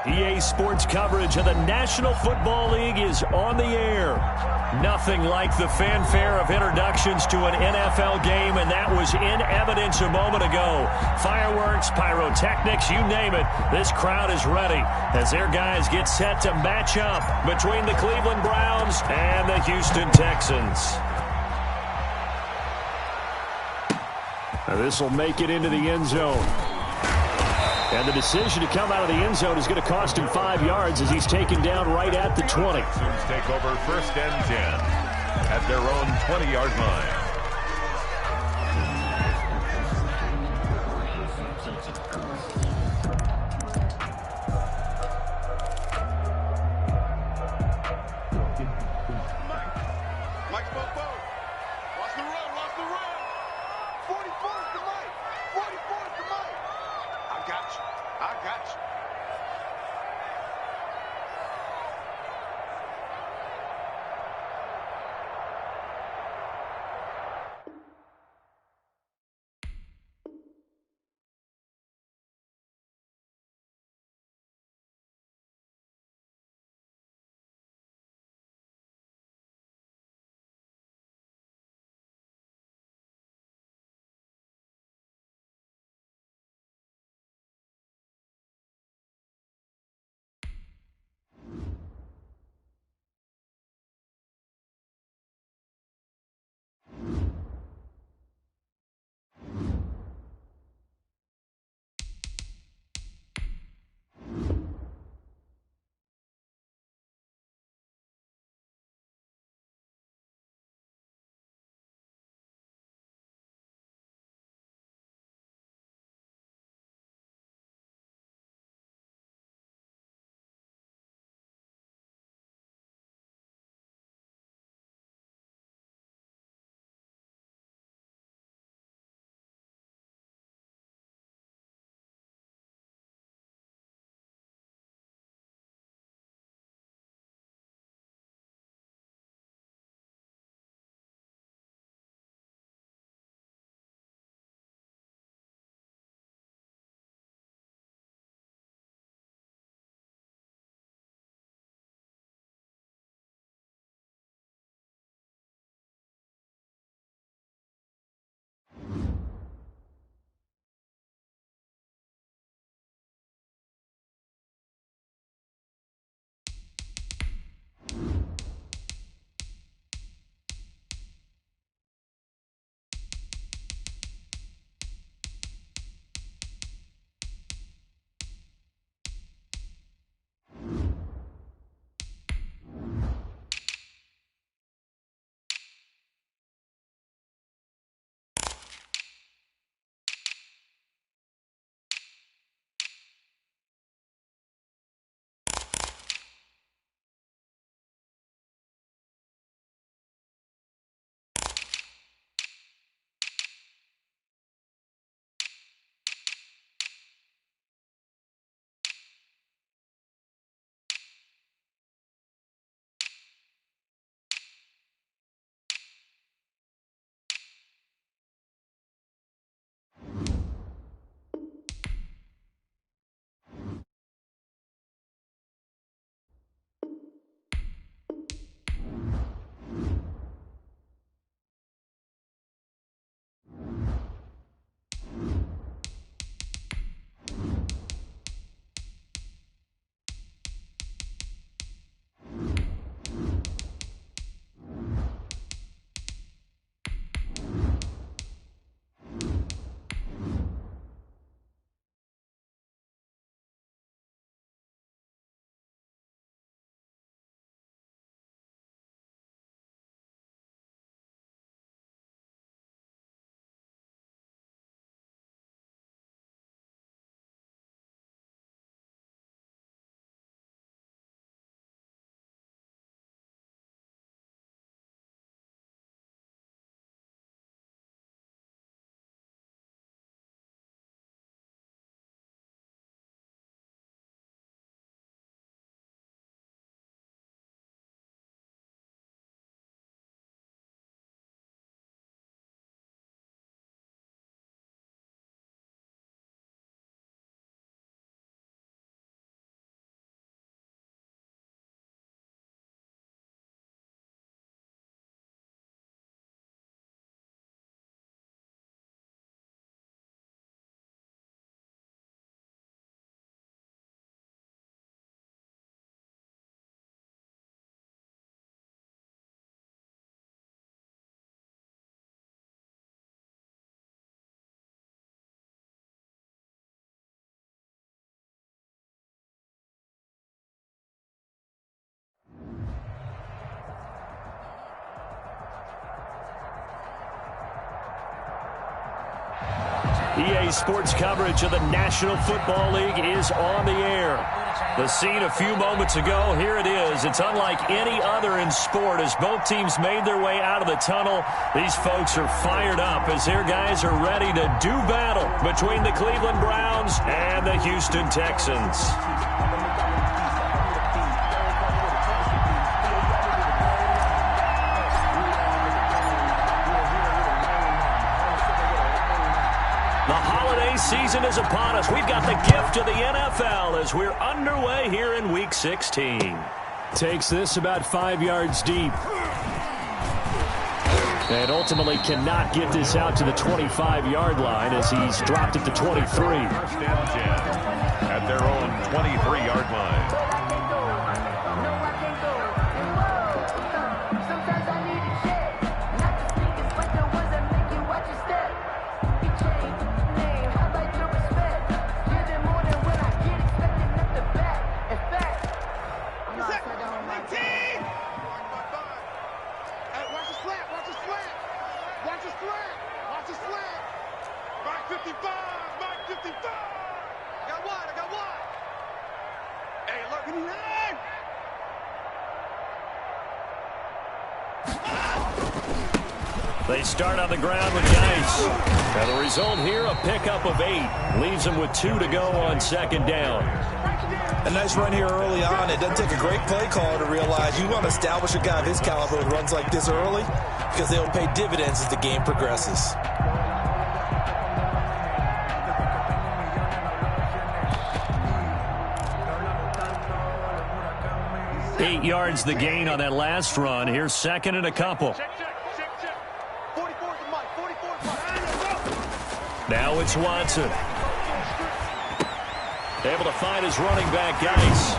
EA Sports coverage of the National Football League is on the air. Nothing like the fanfare of introductions to an NFL game, and that was in evidence a moment ago. Fireworks, pyrotechnics, you name it, this crowd is ready as their guys get set to match up between the Cleveland Browns and the Houston Texans. This will make it into the end zone. And the decision to come out of the end zone is going to cost him 5 yards as he's taken down right at the 20. Texans take over 1st and 10 at their own 20-yard line. EA Sports coverage of the National Football League is on the air. The scene a few moments ago, here it is. It's unlike any other in sport as both teams made their way out of the tunnel. These folks are fired up as their guys are ready to do battle between the Cleveland Browns and the Houston Texans. The holiday season is upon us. We've got the gift of the NFL as we're underway here in Week 16. Takes this about 5 yards deep. And ultimately cannot get this out to the 25-yard line as he's dropped it to 23. First and 10 at their own 23-yard line. They start on the ground with Geis. Now the result here, a pickup of 8. Leaves them with 2 to go on second down. A nice run here early on. It doesn't take a great play caller to realize you want to establish a guy of his caliber with runs like this early because they'll pay dividends as the game progresses. Eight yards the gain on that last run. Here's second and a couple. Now it's Watson. Able to find his running back, Geis.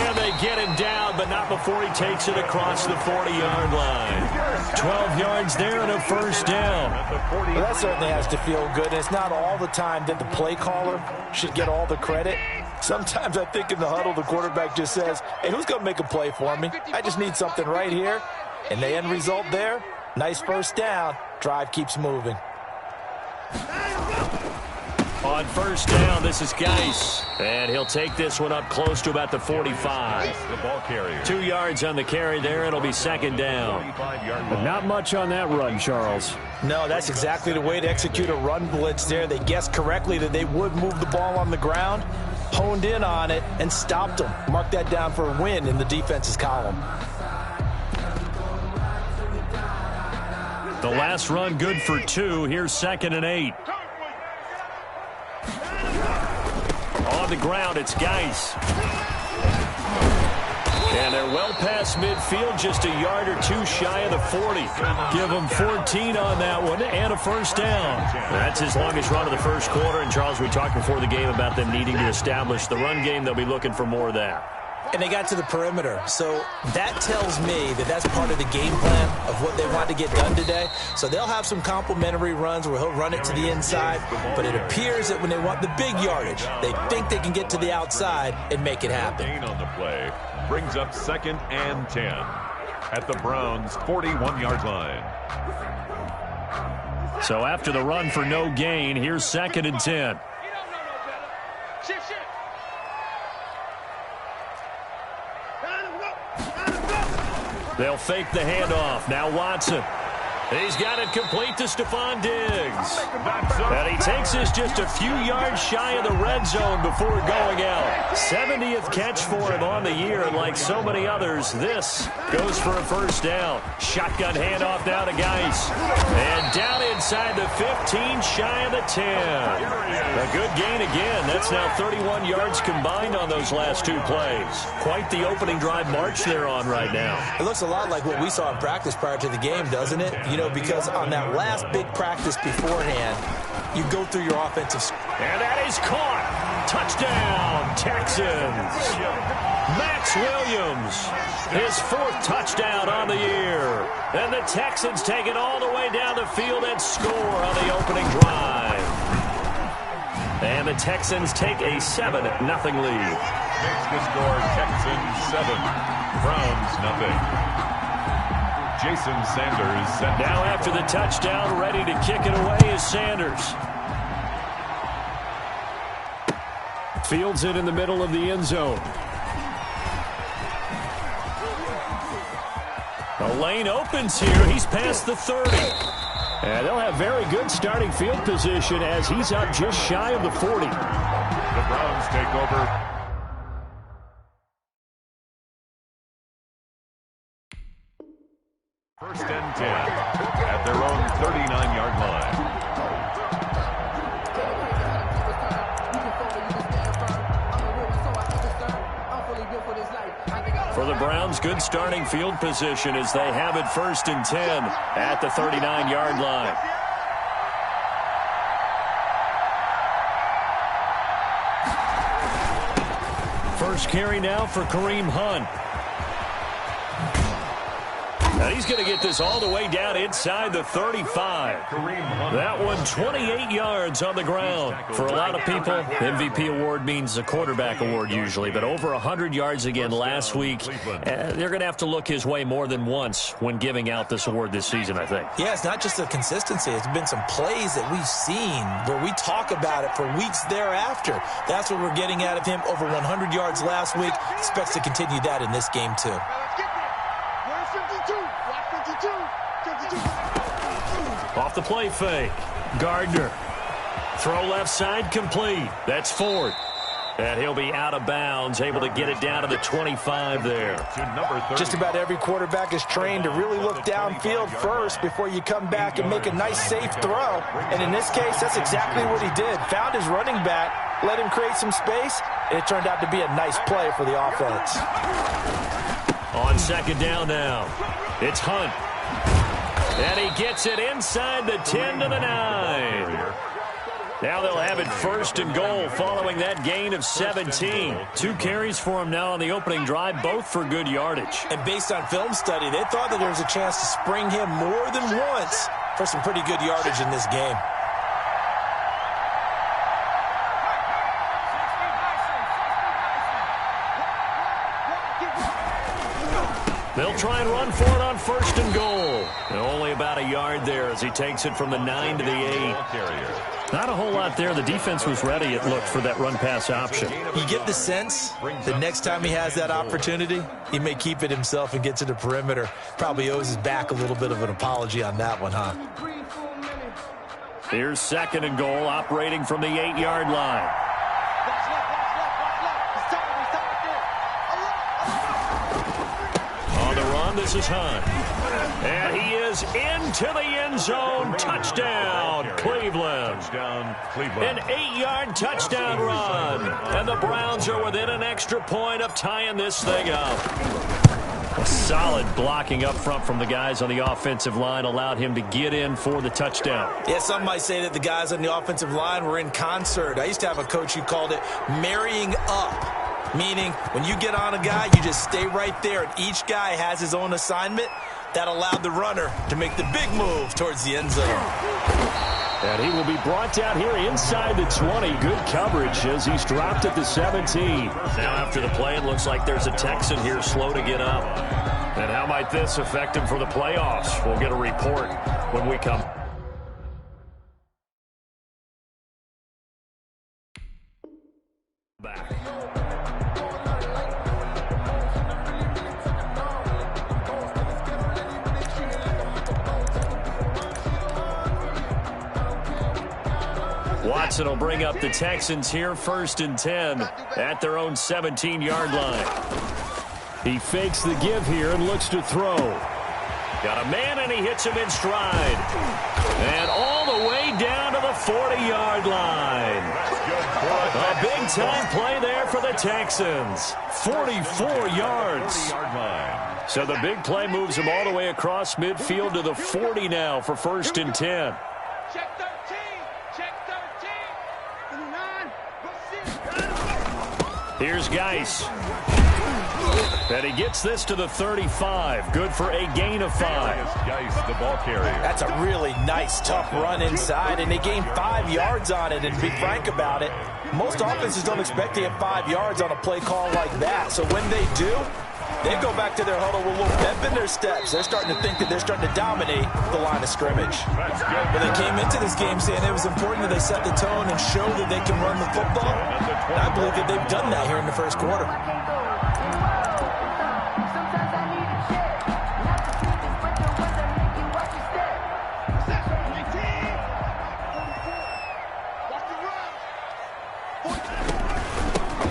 And they get him down, but not before he takes it across the 40-yard line. 12 yards there and a first down. Well, that certainly has to feel good. And it's not all the time that the play caller should get all the credit. Sometimes I think in the huddle, the quarterback just says, hey, who's going to make a play for me? I just need something right here. And the end result there, nice first down. Drive keeps moving. On first down, this is Geis. And he'll take this one up close to about the 45. The ball carrier. 2 yards on the carry there. It'll be second down. But not much on that run, Charles. No, that's exactly the way to execute a run blitz there. They guessed correctly that they would move the ball on the ground, honed in on it, and stopped them. Mark that down for a win in the defense's column. The last run good for 2. Here's second and 8. On the ground, it's Geis. And they're well past midfield, just a yard or 2 shy of the 40. Give them 14 on that one and a first down. That's his longest run of the first quarter. And, Charles, we talked before the game about them needing to establish the run game. They'll be looking for more of that. And they got to the perimeter. So that tells me that that's part of the game plan of what they want to get done today. So they'll have some complementary runs where he'll run it to the inside. But it appears that when they want the big yardage, they think they can get to the outside and make it happen. Gain on the play brings up second and 10 at the Browns' 41-yard line. So after the run for no gain, here's second and 10. They'll fake the handoff. Now Watson. He's got it complete to Stephon Diggs. And he takes this just a few yards shy of the red zone before going out. 70th catch for him on the year, and like so many others, this goes for a first down. Shotgun handoff now to Geis. And down inside the 15, shy of the 10. A good gain again. That's now 31 yards combined on those last 2 plays. Quite the opening drive march they're on right now. It looks a lot like what we saw in practice prior to the game, doesn't it? You know, because on that last big practice beforehand, you go through your offensive. And that is caught. Touchdown, Texans. Max Williams, his 4th touchdown on the year. And the Texans take it all the way down the field and score on the opening drive. And the Texans take a 7-0 lead. Makes the score Texans 7, Browns nothing. Jason Sanders. Now after the touchdown, ready to kick it away is Sanders. Fields it in the middle of the end zone. The lane opens here. He's past the 30. And they'll have very good starting field position as he's up just shy of the 40. The Browns take over. First and 10 at their own 39-yard line. For the Browns, good starting field position as they have it first and 10 at the 39-yard line. First carry now for Kareem Hunt. Now he's going to get this all the way down inside the 35. That one 28 yards on the ground. For a lot of people, MVP award means a quarterback award usually, but over 100 yards again last week. They're going to have to look his way more than once when giving out this award this season, I think. Yeah, it's not just the consistency. It's been some plays that we've seen where we talk about it for weeks thereafter. That's what we're getting out of him. Over 100 yards last week. Expects to continue that in this game, too. Off the play fake. Gardner. Throw left side complete. That's Ford. And he'll be out of bounds, able to get it down to the 25 there. Just about every quarterback is trained to really look downfield first before you come back and make a nice, safe throw. And in this case, that's exactly what he did. Found his running back, let him create some space, and it turned out to be a nice play for the offense. On second down now, it's Hunt. And he gets it inside the 10 to the 9. Now they'll have it first and goal following that gain of 17. 2 carries for him now on the opening drive, both for good yardage. And based on film study, they thought that there was a chance to spring him more than once for some pretty good yardage in this game. They'll try and run for it on first and goal. And only about a yard there as he takes it from the 9 to the 8. Not a whole lot there. The defense was ready, it looked, for that run-pass option. You get the sense the next time he has that opportunity, he may keep it himself and get to the perimeter. Probably owes his back a little bit of an apology on that one, huh? Here's second and goal, operating from the 8-yard line. On the run, this is Hunt. And he is into the end zone. Touchdown, Cleveland. An 8-yard touchdown run. And the Browns are within an extra point of tying this thing up. A solid blocking up front from the guys on the offensive line allowed him to get in for the touchdown. Yeah, some might say that the guys on the offensive line were in concert. I used to have a coach who called it marrying up. Meaning, when you get on a guy, you just stay right there, and each guy has his own assignment. That allowed the runner to make the big move towards the end zone. And he will be brought down here inside the 20. Good coverage as he's dropped at the 17. Now after the play, it looks like there's a Texan here slow to get up. And how might this affect him for the playoffs? We'll get a report when we come back. Watson will bring up the Texans here first and 10 at their own 17-yard line. He fakes the give here and looks to throw. Got a man and he hits him in stride. And all the way down to the 40-yard line. A big-time play there for the Texans. 44 yards. So the big play moves him all the way across midfield to the 40 now for first and 10. Here's Geis. And he gets this to the 35. Good for a gain of 5. Geis, the ball carrier. That's a really nice, tough run inside, and they gained 5 yards on it. And to be frank about it, most offenses don't expect to get 5 yards on a play call like that. So when they do, They go back to their huddle with a little pep in their steps. They're starting to think that they're starting to dominate the line of scrimmage. But they came into this game saying it was important that they set the tone and show that they can run the football. And I believe that they've done that here in the first quarter.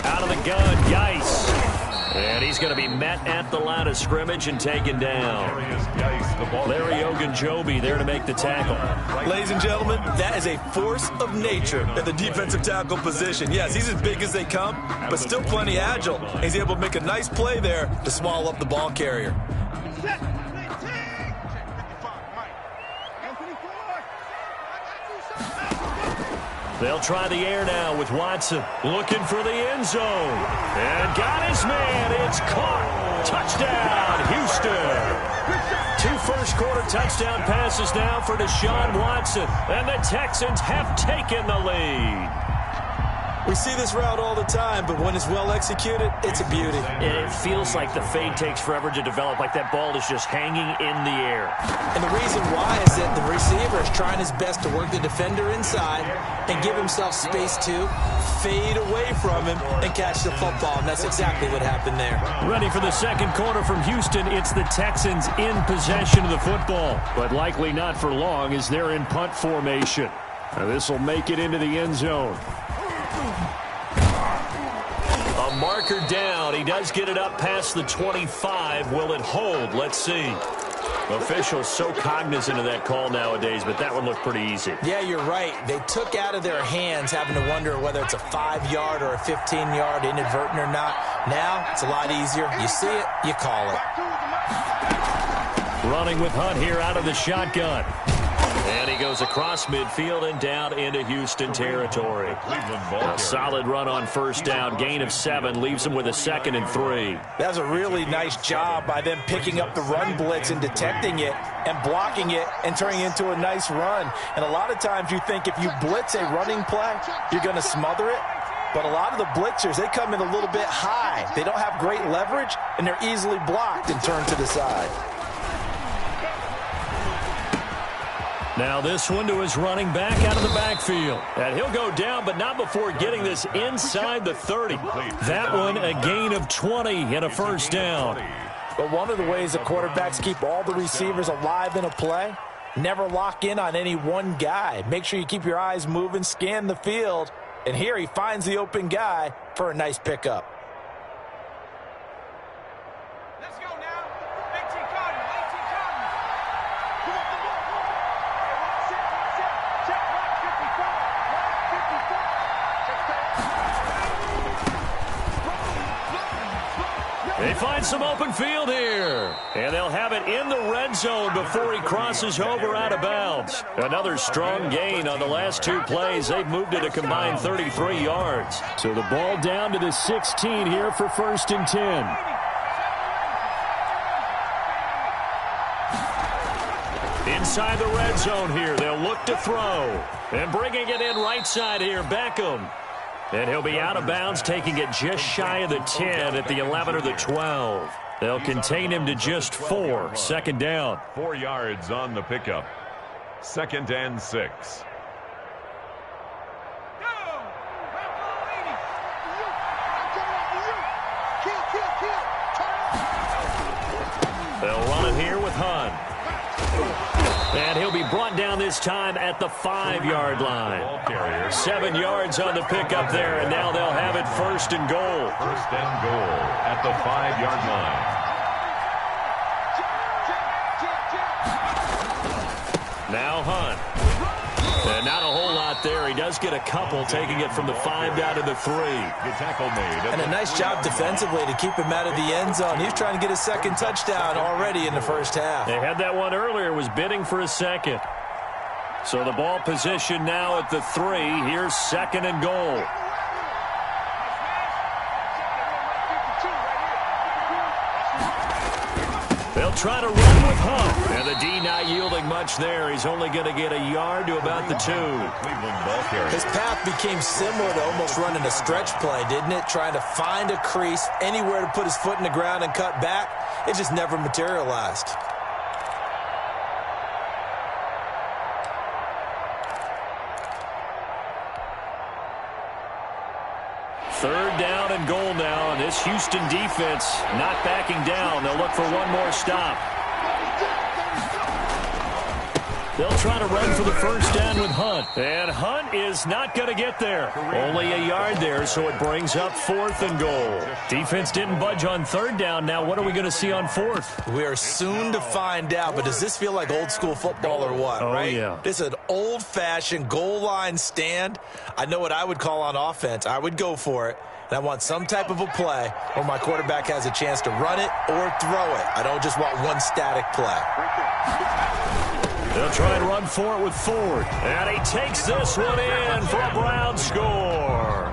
Out of the gun, Geis. And he's going to be met at the line of scrimmage and taken down. Larry Ogunjobi there to make the tackle. Ladies and gentlemen, that is a force of nature at the defensive tackle position. Yes, he's as big as they come, but still plenty agile. He's able to make a nice play there to swallow up the ball carrier. They'll try the air now with Watson looking for the end zone. And got his man. It's caught. Touchdown, Houston. 2 first-quarter touchdown passes now for Deshaun Watson. And the Texans have taken the lead. We see this route all the time, but when it's well executed, it's a beauty. It feels like the fade takes forever to develop, like that ball is just hanging in the air. And the reason why is that the receiver is trying his best to work the defender inside and give himself space to fade away from him and catch the football. And that's exactly what happened there. Ready for the second quarter from Houston. It's the Texans in possession of the football, but likely not for long as they're in punt formation. Now this will make it into the end zone. A marker down. He does get it up past the 25. Will it hold? Let's see. Officials so cognizant of that call nowadays, but that one looked pretty easy. Yeah, you're right. They took out of their hands having to wonder whether it's a 5-yard or a 15-yard inadvertent or not. Now, it's a lot easier. You see it, you call it. Running with Hunt here out of the shotgun. And he goes across midfield and down into Houston territory. A solid run on first down. Gain of 7 leaves him with a 2nd and 3. That was a really nice job by them picking up the run blitz and detecting it and blocking it and turning it into a nice run. And a lot of times you think if you blitz a running play, you're going to smother it. But a lot of the blitzers, they come in a little bit high. They don't have great leverage, and they're easily blocked and turned to the side. Now this one to his running back out of the backfield. And he'll go down, but not before getting this inside the 30. That one a gain of 20 and a first down. But one of the ways the quarterbacks keep all the receivers alive in a play, never lock in on any one guy. Make sure you keep your eyes moving, scan the field. And here he finds the open guy for a nice pickup. They find some open field here. And they'll have it in the red zone before he crosses over out of bounds. Another strong gain on the last 2 plays. They've moved it a combined 33 yards. So the ball down to the 16 here for 1st and 10. Inside the red zone here. They'll look to throw. And bringing it in right side here, Beckham. And he'll be out of bounds, taking it just shy of the 10 at the 11 or the 12. They'll contain him to just 4. 2nd down. 4 yards on the pickup. 2nd and 6. They'll run it here with Hunt. And he'll be brought down this time at the 5-yard line. 7 yards on the pickup there, and now they'll have it 1st and goal. 1st and goal at the 5-yard line. Now Hunt. And not a whole lot there. He does get a couple, taking it from the 5 down to the 3. The tackle made. And a nice job defensively to keep him out of the end zone. He's trying to get his 2nd touchdown already in the first half. They had that one earlier, was bidding for a 2nd. So the ball position now at the 3. Here's 2nd and goal. They'll They'll try to run with Hunt. And the D not yielding much there. He's only going to get a yard to about the 2. His path became similar to almost running a stretch play, didn't it? Trying to find a crease, anywhere to put his foot in the ground and cut back. It just never materialized. Third down and goal now, and this Houston defense not backing down. They'll look for one more stop. They'll try to run for the first down with Hunt. And Hunt is not going to get there. Only a yard there, so it brings up 4th and goal. Defense didn't budge on 3rd down. Now what are we going to see on 4th? We are soon to find out, but does this feel like old school football or what, right? Yeah. This is an old-fashioned goal line stand. I know what I would call on offense. I would go for it. And I want some type of a play where my quarterback has a chance to run it or throw it. I don't just want one static play. They'll try and run for it with Ford. And he takes this one in for a Brown score.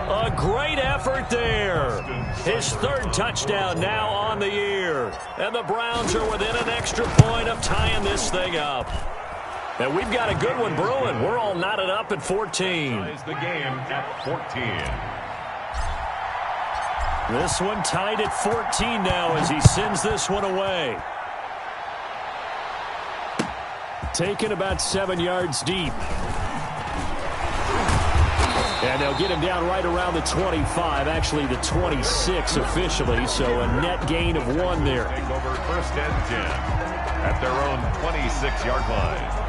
A great effort there. His 3rd touchdown now on the year. And the Browns are within an extra point of tying this thing up. And we've got a good one brewing. We're all knotted up at 14. The game at 14. This one tied at 14 now as he sends this one away. Taken about 7 yards deep. And they'll get him down right around the 25, actually the 26 officially, so a net gain of 1 there. Take over 1st and 10 at their own 26-yard line.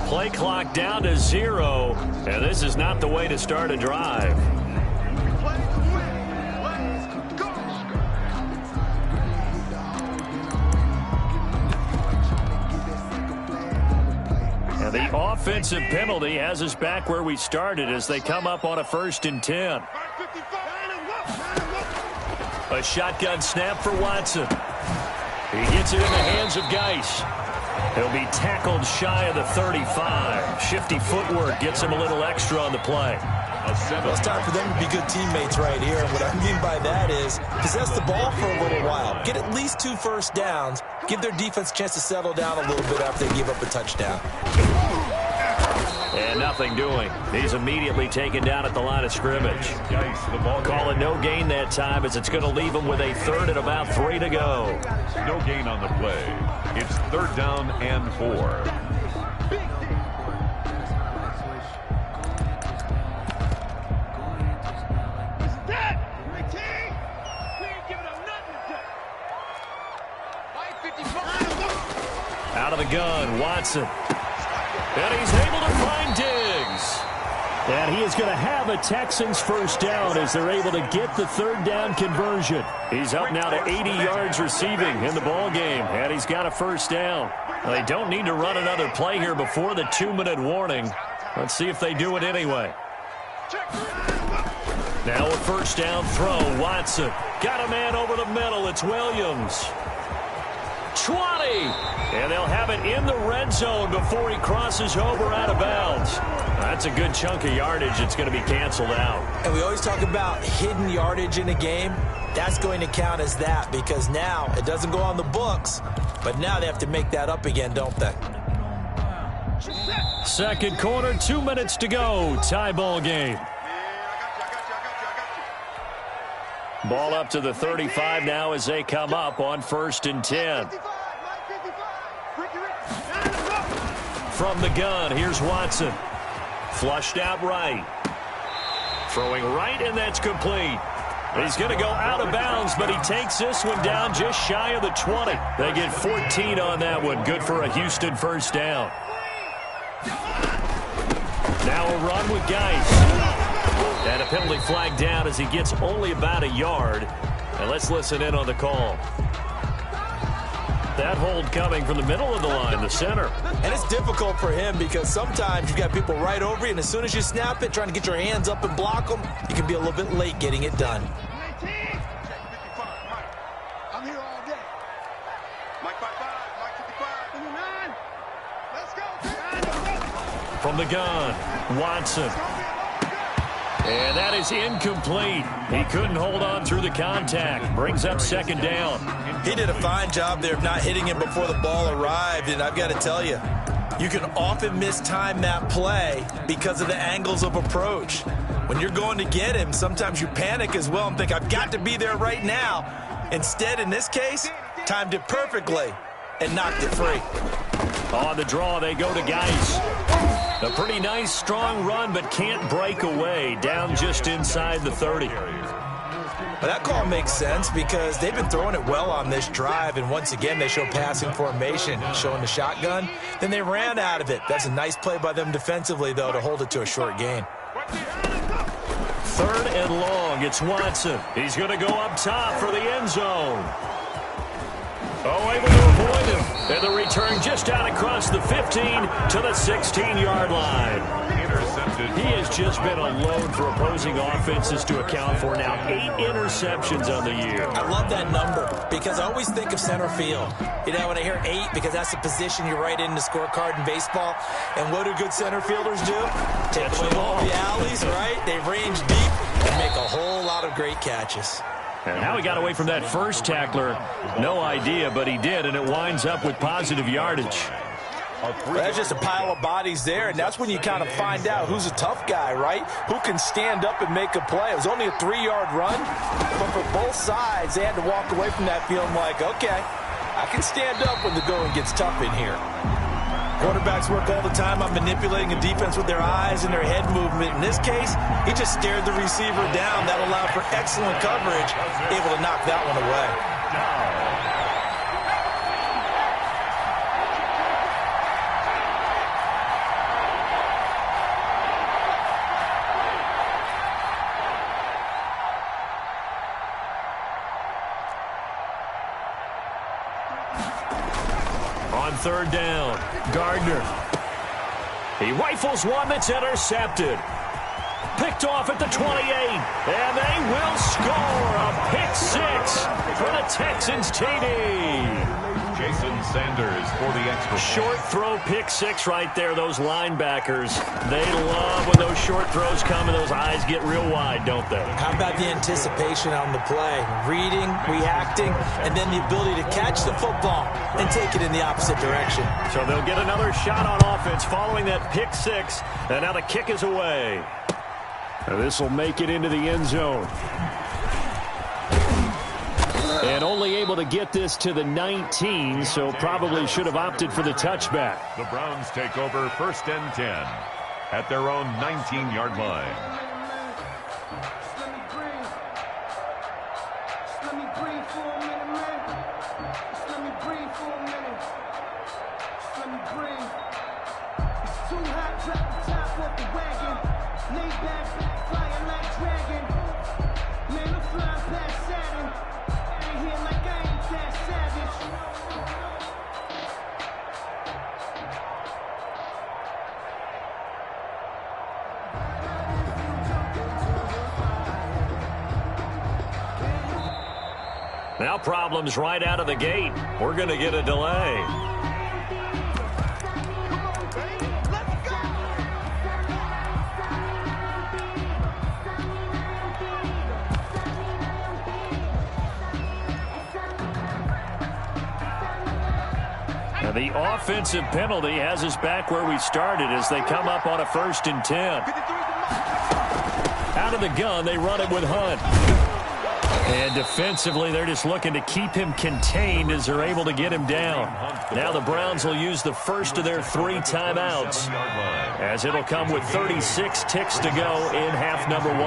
Play clock down to 0, and this is not the way to start a drive. And the offensive penalty has us back where we started as they come up on a 1st and 10. A shotgun snap for Watson. He gets it in the hands of Geis. He'll be tackled shy of the 35. Shifty footwork gets him a little extra on the play. Well, it's time for them to be good teammates right here. And what I mean by that is possess the ball for a little while. Get at least 2 1st downs. Give their defense a chance to settle down a little bit after they give up a touchdown. And nothing doing. He's immediately taken down at the line of scrimmage. Call it no gain that time as it's going to leave him with a 3rd and about 3 to go. No gain on the play. It's 3rd down and 4. Out of the gun, Watson. And he's able to find Diggs. And he is going to have a Texans 1st down as they're able to get the 3rd down conversion. He's up now to 80 yards receiving in the ball game, and he's got a 1st down. They don't need to run another play here before the 2-minute warning. Let's see if they do it anyway. Now a 1st down throw, Watson. Got a man over the middle, it's Williams. 20, and they'll have it in the red zone before he crosses over out of bounds. That's a good chunk of yardage. It's going to be canceled out. And we always talk about hidden yardage in a game. That's going to count as that because now it doesn't go on the books, but now they have to make that up again, don't they? 2nd quarter, 2 minutes to go. Tie ball game. Ball up to the 35 now as they come up on 1st and 10. From the gun, here's Watson. Flushed out right. Throwing right, and that's complete. He's going to go out of bounds, but he takes this one down just shy of the 20. They get 14 on that one. Good for a Houston 1st down. Now a run with Geis. And a penalty flag down as he gets only about a yard. And let's listen in on the call. That hold coming from the middle of the line, the center. And it's difficult for him because sometimes you got people right over you, and as soon as you snap it, trying to get your hands up and block them, you can be a little bit late getting it done. I'm here all day. Mike 55, Mike 55. Let's go. From the gun, Watson. And that is incomplete. He couldn't hold on through the contact. Brings up second down. He did a fine job there of not hitting him before the ball arrived, and I've got to tell you, you can often mistime that play because of the angles of approach. When you're going to get him, sometimes you panic as well and think, I've got to be there right now. Instead, in this case, timed it perfectly and knocked it free. On the draw, they go to Geis. A pretty nice, strong run, but can't break away. Down just inside the 30. Well, that call makes sense because they've been throwing it well on this drive, and once again, they show passing formation, showing the shotgun. Then they ran out of it. That's a nice play by them defensively, though, to hold it to a short gain. 3rd and long. It's Watson. He's going to go up top for the end zone. Oh, able to avoid him. And the return just out across the 15 to the 16-yard line. Intercepted. He has just been a load for opposing offenses to account for now. 8 interceptions on the year. I love that number because I always think of center field. You know, when I hear 8, because that's the position you write in the scorecard in baseball. And what do good center fielders do? Take away all the alleys, right? They range deep and make a whole lot of great catches. And how he got away from that first tackler, no idea, but he did, and it winds up with positive yardage. Well, that's just a pile of bodies there, and that's when you kind of find out who's a tough guy, right? Who can stand up and make a play. It was only a 3-yard run, but for both sides, they had to walk away from that feeling like, okay, I can stand up when the going gets tough in here. Quarterbacks work all the time on manipulating a defense with their eyes and their head movement. In this case, he just stared the receiver down. That allowed for excellent coverage, able to knock that one away. On 3rd down, Gardner. He rifles one that's intercepted. Picked off at the 28, and they will score a pick 6 for the Texans TD. Jason Sanders for the extra. Short throw pick 6 right there. Those linebackers, they love when those short throws come and those eyes get real wide, don't they? How about the anticipation on the play? Reading, reacting, and then the ability to catch the football and take it in the opposite direction. So they'll get another shot on offense following that pick 6, and now the kick is away. This will make it into the end zone. And only able to get this to the 19, so probably should have opted for the touchback. The Browns take over 1st and 10 at their own 19-yard line. Now problems right out of the gate. We're going to get a delay. And the offensive penalty has us back where we started as they come up on a 1st and 10. Out of the gun, they run it with Hunt. And defensively, they're just looking to keep him contained as they're able to get him down. Now the Browns will use the first of their 3 timeouts, as it'll come with 36 ticks to go in half number 1.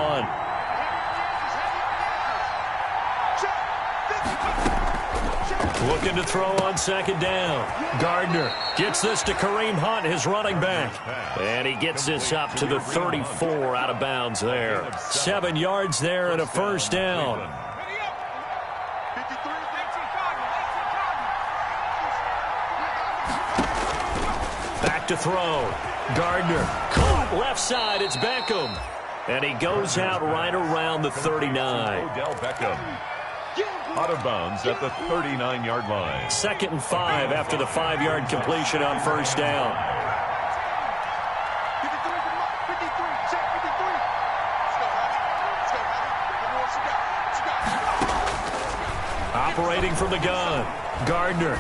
Looking to throw on second down. Gardner gets this to Kareem Hunt, his running back. And he gets this up to the 34 out of bounds there. 7 yards there and a first down. Back to throw. Gardner caught left side. It's Beckham. And he goes out right around the 39. Odell Beckham out of bounds at the 39-yard line. 2nd and 5 after the 5-yard completion on first down. Operating from the gun, Gardner.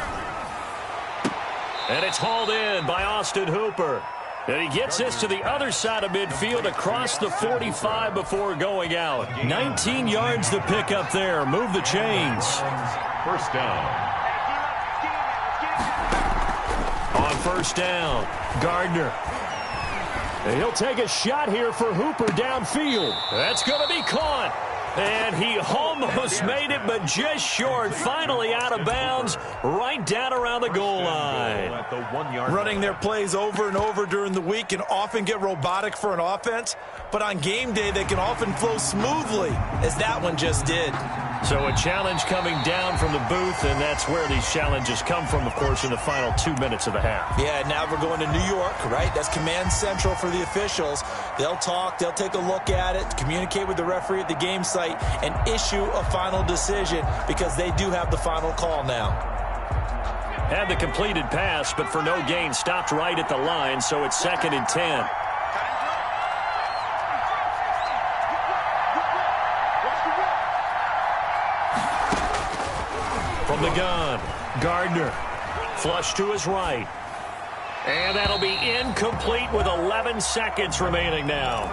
And it's hauled in by Austin Hooper. And he gets this to the other side of midfield across the 45 before going out. 19 yards to pick up there. Move the chains. First down. On first down, Gardner. And he'll take a shot here for Hooper downfield. That's going to be caught. And he almost made it, but just short. Finally out of bounds, right down around the goal line. Running their plays over and over during the week can often get robotic for an offense, but on game day they can often flow smoothly, as that one just did. So a challenge coming down from the booth, and that's where these challenges come from, of course, in the final 2 minutes of the half. Yeah, now we're going to New York, right? That's command central for the officials. They'll talk, they'll take a look at it, communicate with the referee at the game site, and issue a final decision because they do have the final call now. Had the completed pass, but for no gain, stopped right at the line, so it's 2nd and 10. From the gun, Gardner. Flush to his right. And that'll be incomplete with 11 seconds remaining now.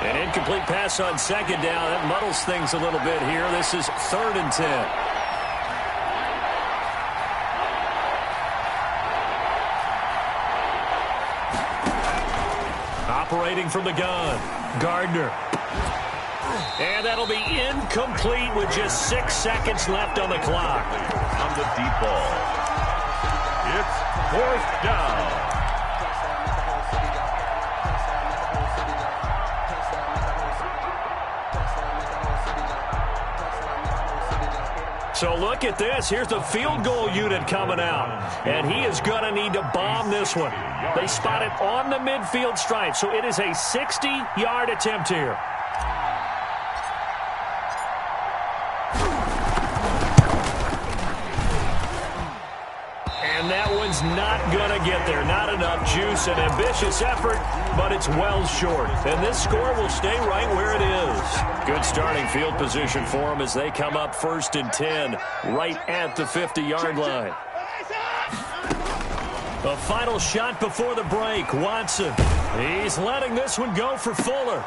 An incomplete pass on second down. That muddles things a little bit here. This is 3rd and 10. Operating from the gun, Gardner. And that'll be incomplete with just 6 seconds left on the clock. On the deep ball. It's 4th down. So look at this. Here's the field goal unit coming out. And he is going to need to bomb this one. They spot it on the midfield stripe. So it is a 60-yard attempt here. And that one's not going to get there. Not enough juice. An ambitious effort, but it's well short. And this score will stay right where it is. Good starting field position for them as they come up 1st and 10, right at the 50-yard line. A final shot before the break. Watson. He's letting this one go for Fuller.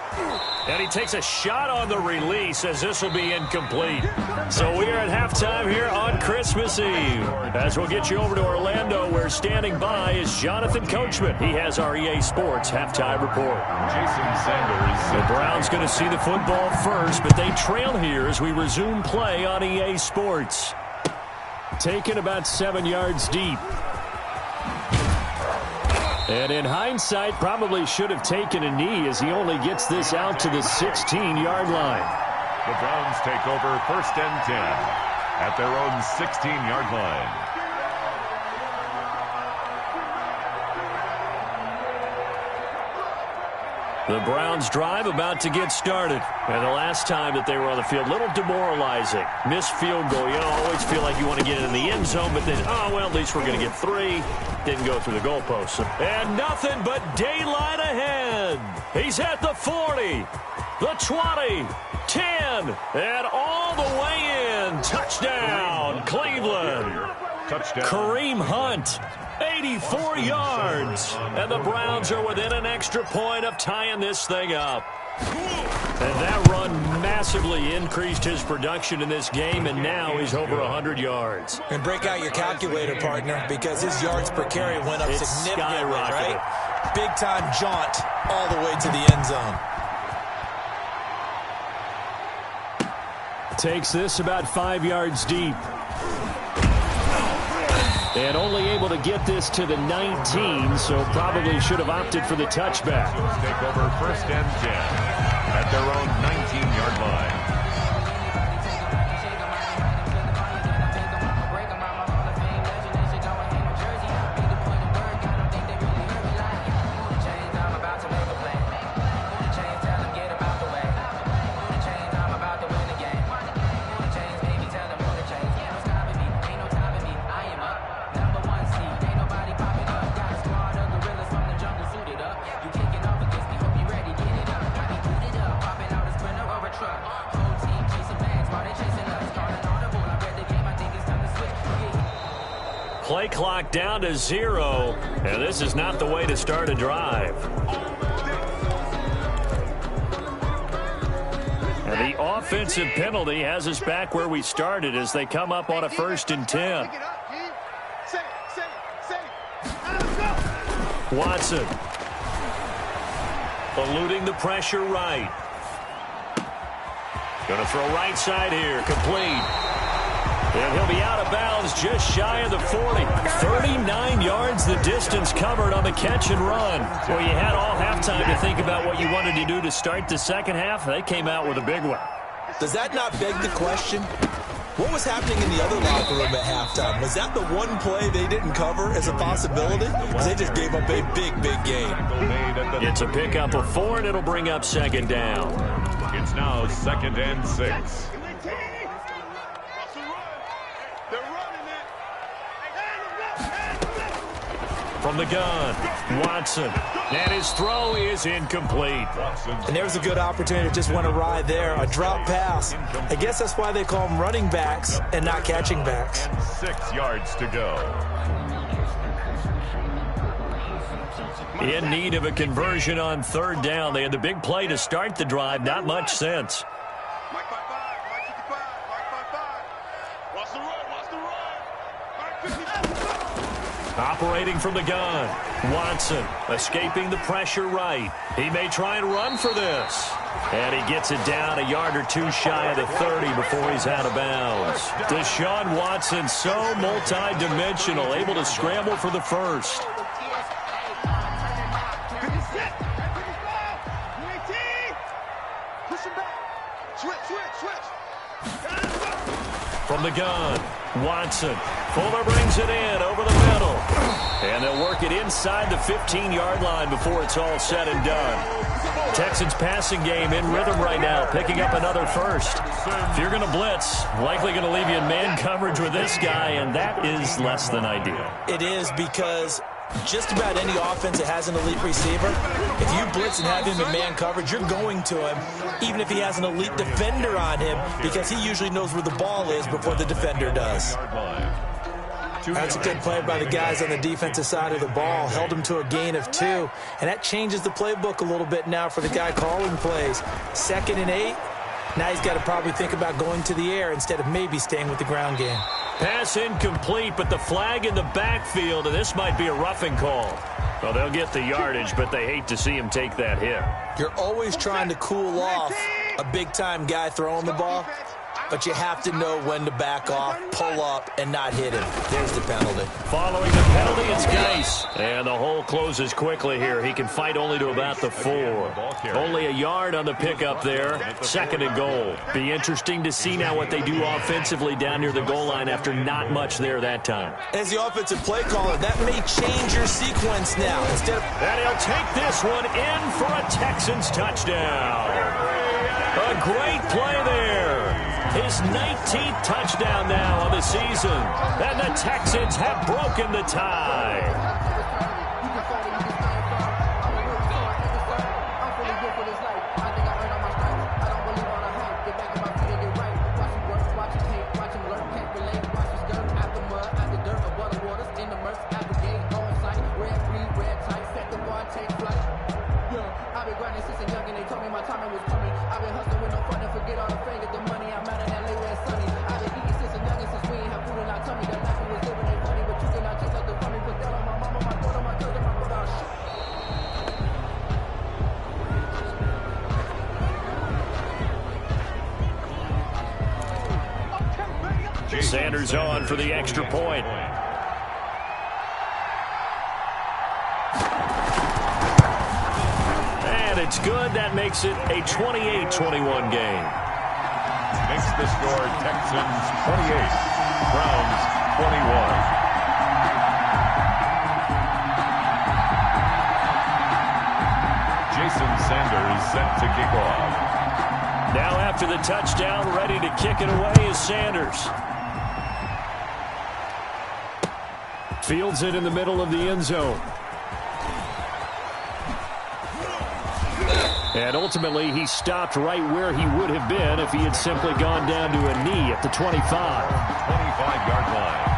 And he takes a shot on the release as this will be incomplete. So we are at halftime here on Christmas Eve. As we'll get you over to Orlando, where standing by is Jonathan Coachman. He has our EA Sports halftime report. Jason Sanders. The Browns going to see the football first, but they trail here as we resume play on EA Sports. Taken about 7 yards deep. And in hindsight, probably should have taken a knee as he only gets this out to the 16-yard line. The Browns take over 1st and 10 at their own 16-yard line. The Browns drive about to get started. And the last time that they were on the field, a little demoralizing. Missed field goal. You know, always feel like you want to get it in the end zone, but then, oh, well, at least we're going to get 3. Didn't go through the goalposts. And nothing but daylight ahead. He's at the 40, the 20, 10, and all the way in. Touchdown, Cleveland. Touchdown. Kareem Hunt, 84 yards. And the Browns are within an extra point of tying this thing up. And that run massively increased his production in this game, and now he's over 100 yards. And break out your calculator, partner, because his yards per carry went up significantly, right? Big-time jaunt all the way to the end zone. Takes this about 5 yards deep. And only able to get this to the 19, so probably should have opted for the touchback. Take over 1st and 10 at their own 19-yard line. Play clock down to 0, and this is not the way to start a drive. And the offensive penalty has us back where we started as they come up on a 1st and 10. Watson eluding the pressure right. Going to throw right side here, complete. And he'll be out of bounds just shy of the 40. 39 yards the distance covered on the catch and run. Well, you had all halftime to think about what you wanted to do to start the second half. They came out with a big one. Does that not beg the question? What was happening in the other locker room at halftime? Was that the one play they didn't cover as a possibility? Because they just gave up a big, big game. It's a pickup of 4, and it'll bring up 2nd down. It's now 2nd and 6. From the gun, Watson. And his throw is incomplete. And there's a good opportunity to just went awry there. A drop pass. I guess that's why they call them running backs and not catching backs. 6 yards to go. In need of a conversion on 3rd down. They had the big play to start the drive. Not much sense. Mike 55, Mike 55, Mike 55. Watch the run, watch the run. Mike 55. Operating from the gun, Watson escaping the pressure right. He may try and run for this. And he gets it down a yard or 2 shy of the 30 before he's out of bounds. Deshaun Watson, so multi-dimensional, able to scramble for the first. From the gun, Watson. Fuller brings it in over the middle. And they'll work it inside the 15-yard line before it's all said and done. Texans passing game in rhythm right now, picking up another first. If you're going to blitz, likely going to leave you in man coverage with this guy, and that is less than ideal. It is, because just about any offense that has an elite receiver, if you blitz and have him in man coverage, you're going to him, even if he has an elite defender on him, because he usually knows where the ball is before the defender does. That's a good play by the guys on the defensive side of the ball. Held him to a gain of 2, and that changes the playbook a little bit now for the guy calling plays. 2nd and 8. Now he's got to probably think about going to the air instead of maybe staying with the ground game. Pass incomplete, but the flag in the backfield, and this might be a roughing call. Well, they'll get the yardage, but they hate to see him take that hit. You're always trying to cool off a big-time guy throwing the ball, but you have to know when to back off, pull up, and not hit him. There's the penalty. Following the penalty, it's Geis. And the hole closes quickly here. He can fight only to about the 4. Only a yard on the pickup there. 2nd and goal. Be interesting to see now what they do offensively down near the goal line after not much there that time. As the offensive play caller, that may change your sequence now. And he'll take this one in for a Texans touchdown. A great play there. His 19th touchdown now on the season. And the Texans have broken the tie. Sanders on for the extra point. And it's good. That makes it a 28-21 game. Makes the score Texans 28, Browns 21. Sanders set to kick off. Now after the touchdown, ready to kick it away is Sanders. Fields it in the middle of the end zone. And ultimately, he stopped right where he would have been if he had simply gone down to a knee at the 25. 25-yard line.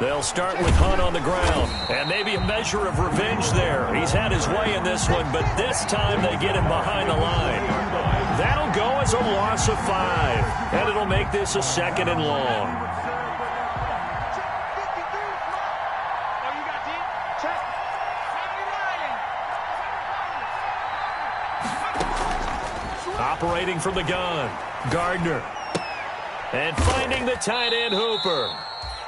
They'll start with Hunt on the ground, and maybe a measure of revenge there. He's had his way in this one, but this time they get him behind the line. That'll go as a loss of 5, and it'll make this a 2nd and long. Operating from the gun, Gardner. And finding the tight end Hooper.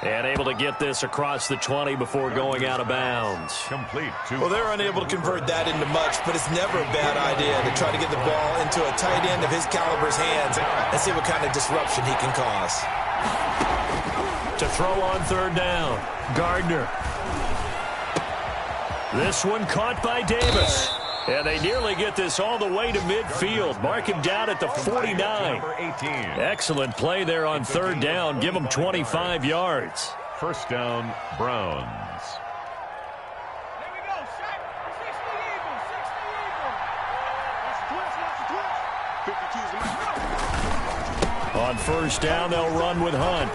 And able to get this across the 20 before going out of bounds. Complete. Well, they're unable to convert that into much, but it's never a bad idea to try to get the ball into a tight end of his caliber's hands and see what kind of disruption he can cause. To throw on 3rd down, Gardner. This one caught by Davis. And they nearly get this all the way to midfield. Mark him down at the 49. Excellent play there on 3rd down. Give him 25 yards. 1st down, Browns. On 1st down, they'll run with Hunt.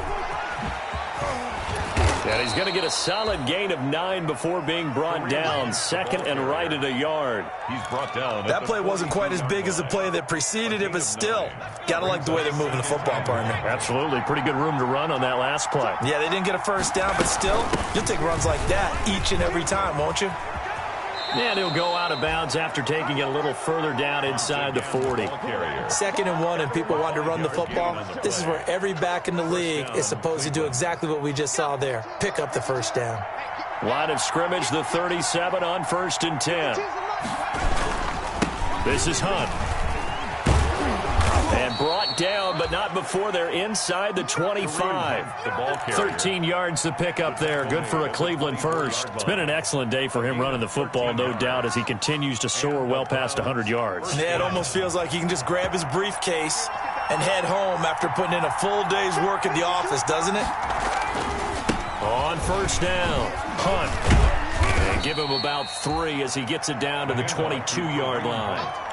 And he's going to get a solid gain of 9 before being brought down. 2nd and right at a yard. He's brought down. That play wasn't quite as big as the play that preceded it, but still, got to like the way they're moving the football, partner. Absolutely. Pretty good room to run on that last play. Yeah, they didn't get a 1st down, but still, you'll take runs like that each and every time, won't you? And he'll go out of bounds after taking it a little further down inside the 40. 2nd and 1, and people want to run the football. This is where every back in the league is supposed to do exactly what we just saw there. Pick up the 1st down. Line of scrimmage, the 37 on 1st and 10. This is Hunt. And brought down, but not before they're inside the 25. 13 yards to pick up there. Good for a Cleveland first. It's been an excellent day for him running the football, no doubt, as he continues to soar well past 100 yards. Yeah, it almost feels like he can just grab his briefcase and head home after putting in a full day's work at the office, doesn't it? On 1st down, Hunt. And give him about 3 as he gets it down to the 22-yard line.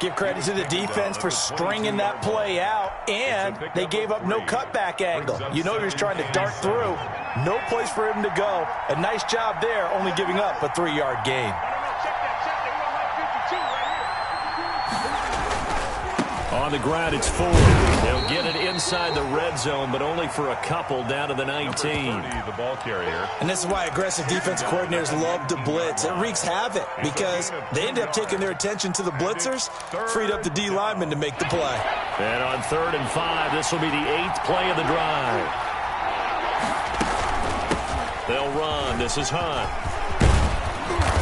Give credit to the defense for stringing that play out, and they gave up no cutback angle. You know he was trying to dart through. No place for him to go. A nice job there, only giving up a 3-yard gain. On the ground, it's 4. They'll get it inside the red zone, but only for a couple down to the 19. 30, the ball carrier. And this is why aggressive defensive coordinators love to blitz. It wreaks havoc because they end up taking their attention to the blitzers, freed up the D lineman to make the play. And on 3rd and 5, this will be the 8th play of the drive. They'll run. This is Hunt.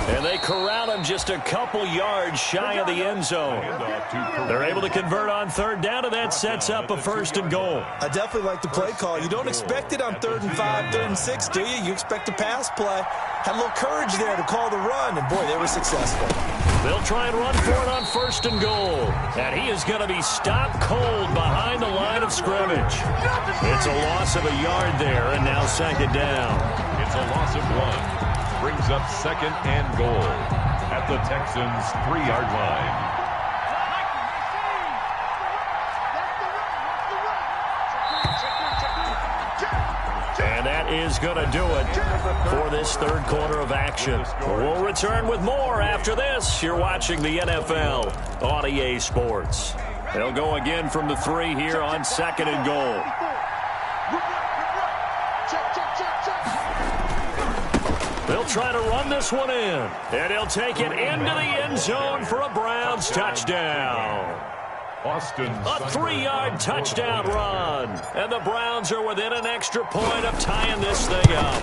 And they corral him just a couple yards shy of the end zone. They're able to convert on 3rd down, and that sets up a 1st and goal. I definitely like the play call. You don't expect it on 3rd and 5, 3rd and 6, do you? You expect a pass play. Had a little courage there to call the run, and boy, they were successful. They'll try and run for it on 1st and goal. And he is going to be stopped cold behind the line of scrimmage. It's a loss of a yard there, and now 2nd down. It's a loss of 1. Brings up 2nd and goal at the Texans' 3-yard line. And that is going to do it for this 3rd quarter of action. We'll return with more after this. You're watching the NFL on EA Sports. They'll go again from the 3 here on 2nd and goal. They'll try to run this one in. And he'll take it into the end zone for a Browns touchdown. Austin. A 3-yard touchdown run. And the Browns are within an extra point of tying this thing up.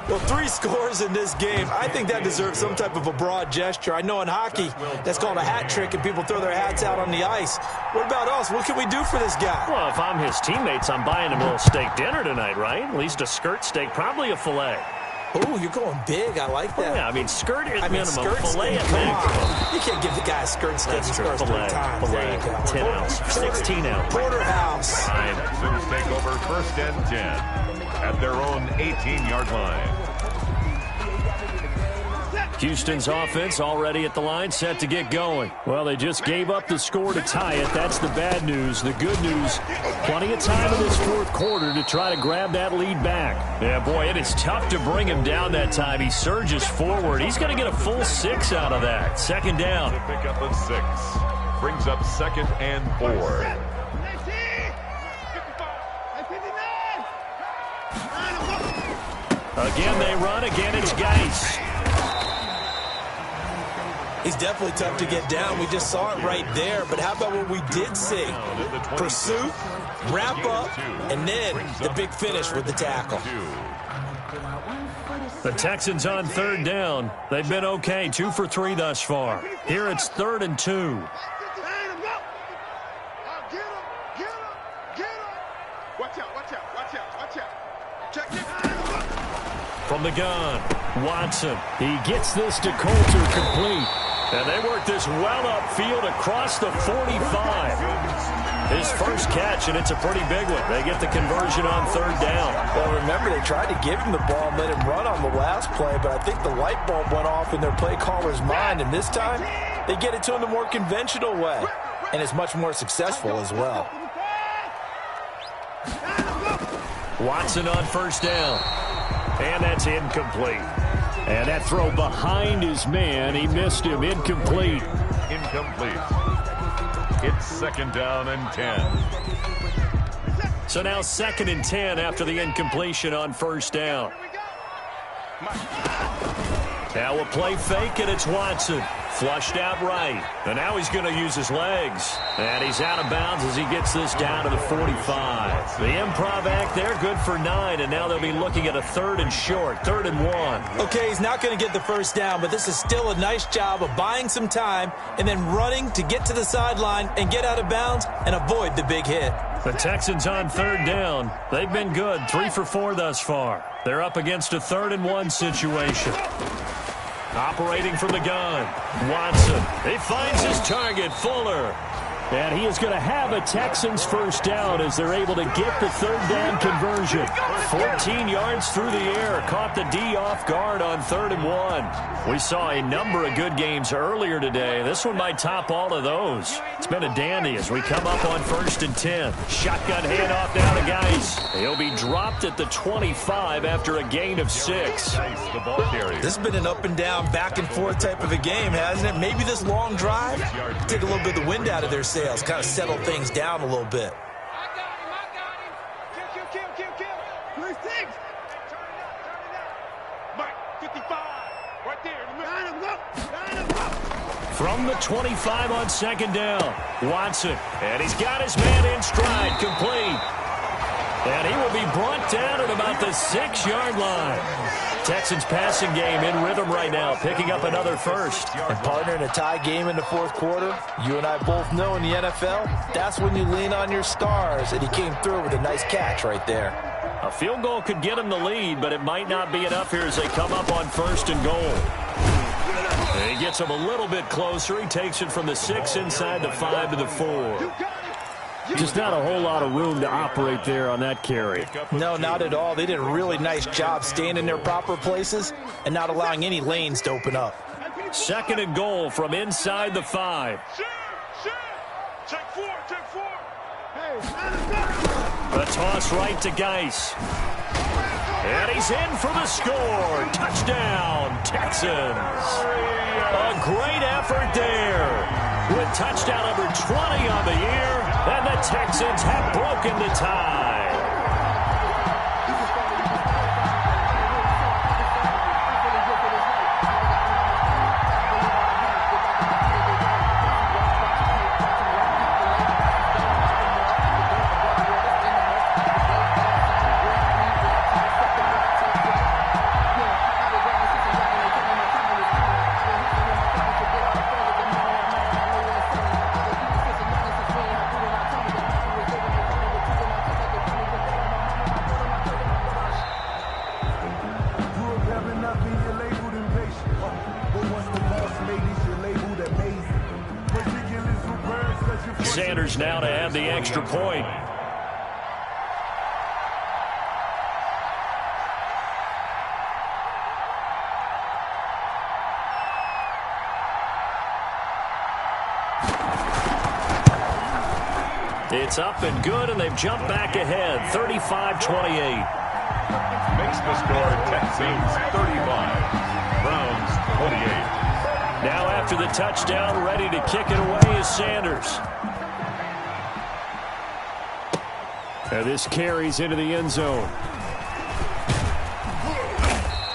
Well, 3 scores in this game. I think that deserves some type of a broad gesture. I know in hockey, that's called a hat trick, and people throw their hats out on the ice. What about us? What can we do for this guy? Well, if I'm his teammates, I'm buying him a little steak dinner tonight, right? At least a skirt steak, probably a filet. Oh, you're going big. I like that. Yeah, I mean, skirt at minimum, skirt filet steak, at come maximum. on. You can't give the guy a skirt steak. That's He true. scores 3 times. There you go. 10 ounce, 16 ounce. Porterhouse. Texans take over 1st and 10 at their own 18-yard line. Houston's offense already at the line, set to get going. Well, they just gave up the score to tie it. That's the bad news. The good news, plenty of time in this 4th quarter to try to grab that lead back. Yeah, boy, it is tough to bring him down that time. He surges forward. He's going to get a full 6 out of that. 2nd down. To pick up a 6. Brings up 2nd and 4. Again, they run. Again, it's Geis. He's definitely tough to get down. We just saw it right there. But how about what we did see? Pursuit, wrap up, and then the big finish with the tackle. The Texans on 3rd down. They've been okay, 2 for 3 thus far. Here it's 3rd and 2. From the gun, Watson. He gets this to Coulter complete. And they work this well upfield across the 45. His first catch, and it's a pretty big one. They get the conversion on 3rd down. Well, remember, they tried to give him the ball and let him run on the last play, but I think the light bulb went off in their play caller's mind, and this time they get it to him the more conventional way, and it's much more successful as well. Watson on 1st down. And that's incomplete. And that throw behind his man, he missed him. Incomplete. Incomplete. It's 2nd down and 10. So now 2nd and 10 after the incompletion on 1st down. Now a play fake, and it's Watson. Flushed out right. And now he's going to use his legs. And he's out of bounds as he gets this down to the 45. The improv act there, good for 9. And now they'll be looking at a 3rd and short, 3rd and 1. Okay, he's not going to get the first down, but this is still a nice job of buying some time and then running to get to the sideline and get out of bounds and avoid the big hit. The Texans on 3rd down. They've been good, 3 for 4 thus far. They're up against a 3rd and 1 situation. Operating from the gun, Watson. He finds his target, Fuller. And he is going to have a Texans first down as they're able to get the 3rd down conversion. 14 yards through the air. Caught the D off guard on 3rd and 1. We saw a number of good games earlier today. This one might top all of those. It's been a dandy as we come up on 1st and 10. Shotgun handoff now to Geis. He'll be dropped at the 25 after a gain of 6. The ball carrier. This has been an up and down, back and forth type of a game, hasn't it? Maybe this long drive take a little bit of the wind out of their sails, kind of settle things down a little bit. I got him. Kill. Where's Tiggs? Turn it up. Mike, 55. Right there. Line him up. From the 25 on 2nd down, Watson. And he's got his man in stride, complete. And he will be brought down at about the 6-yard line. Texans passing game in rhythm right now, picking up another first. And partner, in a tie game in the 4th quarter, you and I both know in the NFL, that's when you lean on your stars, and he came through with a nice catch right there. A field goal could get him the lead, but it might not be enough here as they come up on 1st and goal. And he gets him a little bit closer. He takes it from the 6 inside the 5 to the 4. Just not a whole lot of room to operate there on that carry. No, not at all. They did a really nice job staying in their proper places and not allowing any lanes to open up. 2nd and goal from inside the 5. Check 4. The toss right to Geis. And he's in for the score. Touchdown, Texans. A great effort there. With touchdown number 20 on the year, and the Texans have broken the tie. Sanders now to add the extra point. It's up and good, and they've jumped back ahead, 35-28. Makes the score Texans 35, Browns 28. Now after the touchdown, ready to kick it away is Sanders. And this carries into the end zone.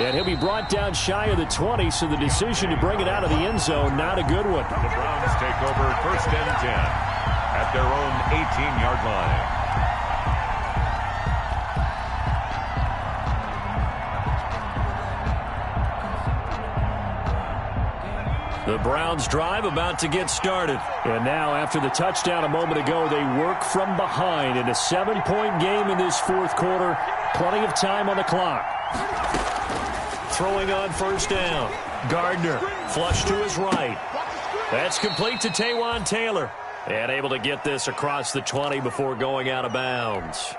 And he'll be brought down shy of the 20, so the decision to bring it out of the end zone, not a good one. The Browns take over 1st and 10 at their own 18-yard line. The Browns drive about to get started. And now after the touchdown a moment ago, they work from behind in a 7-point game in this 4th quarter. Plenty of time on the clock. Throwing on 1st down. Gardner flush to his right. That's complete to Taywan Taylor. And able to get this across the 20 before going out of bounds.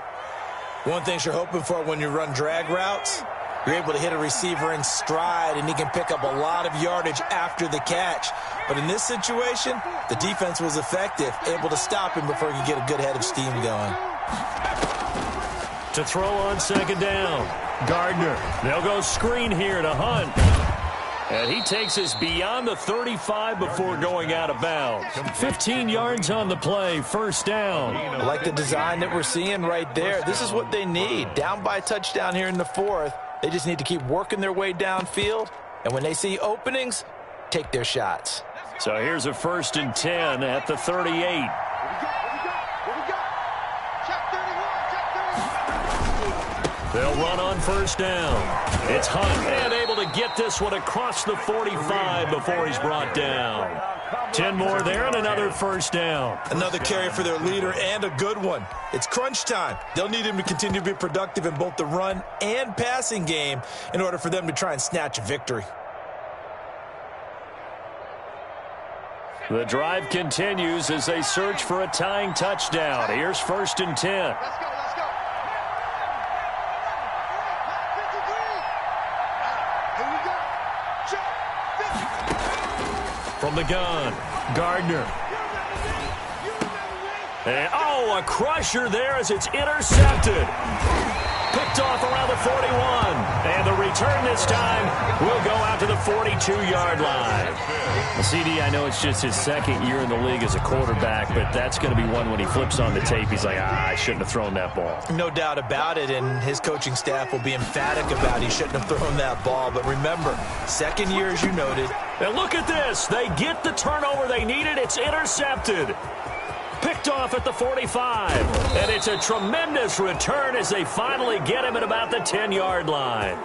One thing you're hoping for when you run drag routes, you're able to hit a receiver in stride, and he can pick up a lot of yardage after the catch. But in this situation, the defense was effective, able to stop him before he could get a good head of steam going. To throw on 2nd down. Gardner. They'll go screen here to Hunt. And he takes us beyond the 35 before going out of bounds. 15 yards on the play, 1st down. I like the design that we're seeing right there. This is what they need. Down by a touchdown here in the 4th. They just need to keep working their way downfield. And when they see openings, take their shots. So here's a 1st and 10 at the 38. They'll run on 1st down. It's Hunt, and able to get this one across the 45 before he's brought down. 10 more there and another 1st down. Another carry for their leader and a good one. It's crunch time. They'll need him to continue to be productive in both the run and passing game in order for them to try and snatch a victory. The drive continues as they search for a tying touchdown. Here's 1st and 10. From the gun, Gardner. And, a crusher there as it's intercepted. Picked off around the 41. And the return this time will go out to the 42-yard line. Well, CD, I know it's just his 2nd year in the league as a quarterback, but that's going to be one when he flips on the tape, he's like, I shouldn't have thrown that ball. No doubt about it, and his coaching staff will be emphatic about he shouldn't have thrown that ball. But remember, 2nd year, as you noted. And look at this. They get the turnover they needed. It's intercepted. Picked off at the 45. And it's a tremendous return as they finally get him at about the 10-yard line.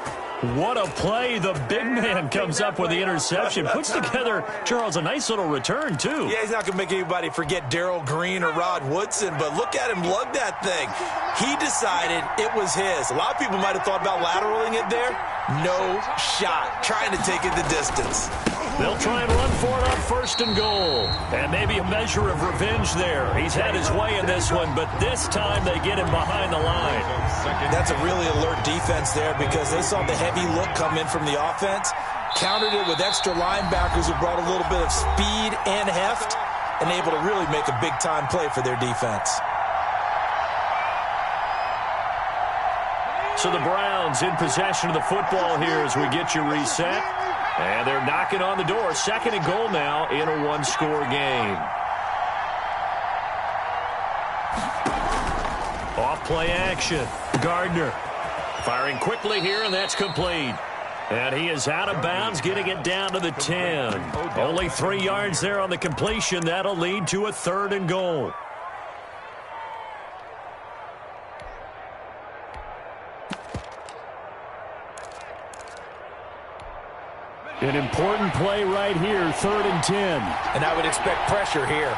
What a play. The big man comes up with the interception. Puts together, Charles, a nice little return, too. Yeah, he's not going to make anybody forget Darrell Green or Rod Woodson, but look at him lug that thing. He decided it was his. A lot of people might have thought about lateraling it there. No shot. Trying to take it the distance. They'll try and run for it on 1st and goal. And maybe a measure of revenge there. He's had his way in this one, but this time they get him behind the line. That's a really alert defense there because they saw the heavy look come in from the offense, countered it with extra linebackers who brought a little bit of speed and heft, and able to really make a big-time play for their defense. So the Browns in possession of the football here as we get you reset. And they're knocking on the door. 2nd and goal now in a one-score game. Off-play action. Gardner firing quickly here, and that's complete. And he is out of bounds, getting it down to the 10. Only 3 yards there on the completion. That'll lead to a 3rd and goal. An important play right here, 3rd and 10. And I would expect pressure here.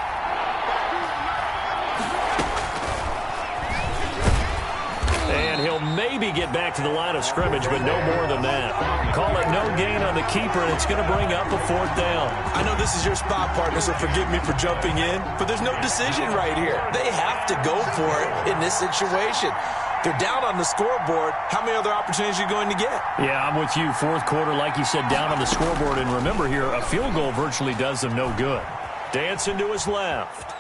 And he'll maybe get back to the line of scrimmage, but no more than that. Call it no gain on the the keeper, and it's going to bring up a 4th down. I know this is your spot, partner, so forgive me for jumping in, but there's no decision right here. They have to go for it in this situation. They're down on the scoreboard. How many other opportunities are you going to get? Yeah, I'm with you. 4th quarter, like you said, down on the scoreboard. And remember here, a field goal virtually does them no good. Dancing to his left.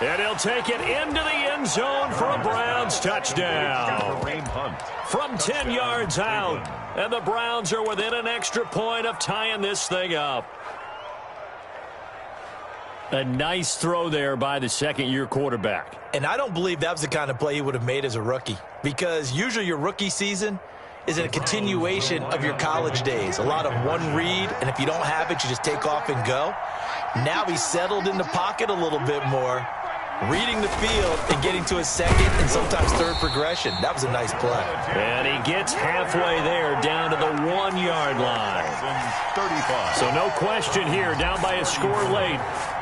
And he'll take it into the end zone for a Browns touchdown. From 10 yards out. And the Browns are within an extra point of tying this thing up. A nice throw there by the second-year quarterback. And I don't believe that was the kind of play he would have made as a rookie, because usually your rookie season is a continuation of your college days. A lot of one read, and if you don't have it, you just take off and go. Now he's settled in the pocket a little bit more, reading the field and getting to his second and sometimes third progression. That was a nice play. And he gets halfway there, down to the 1-yard line. 35. So no question here, down by a score late.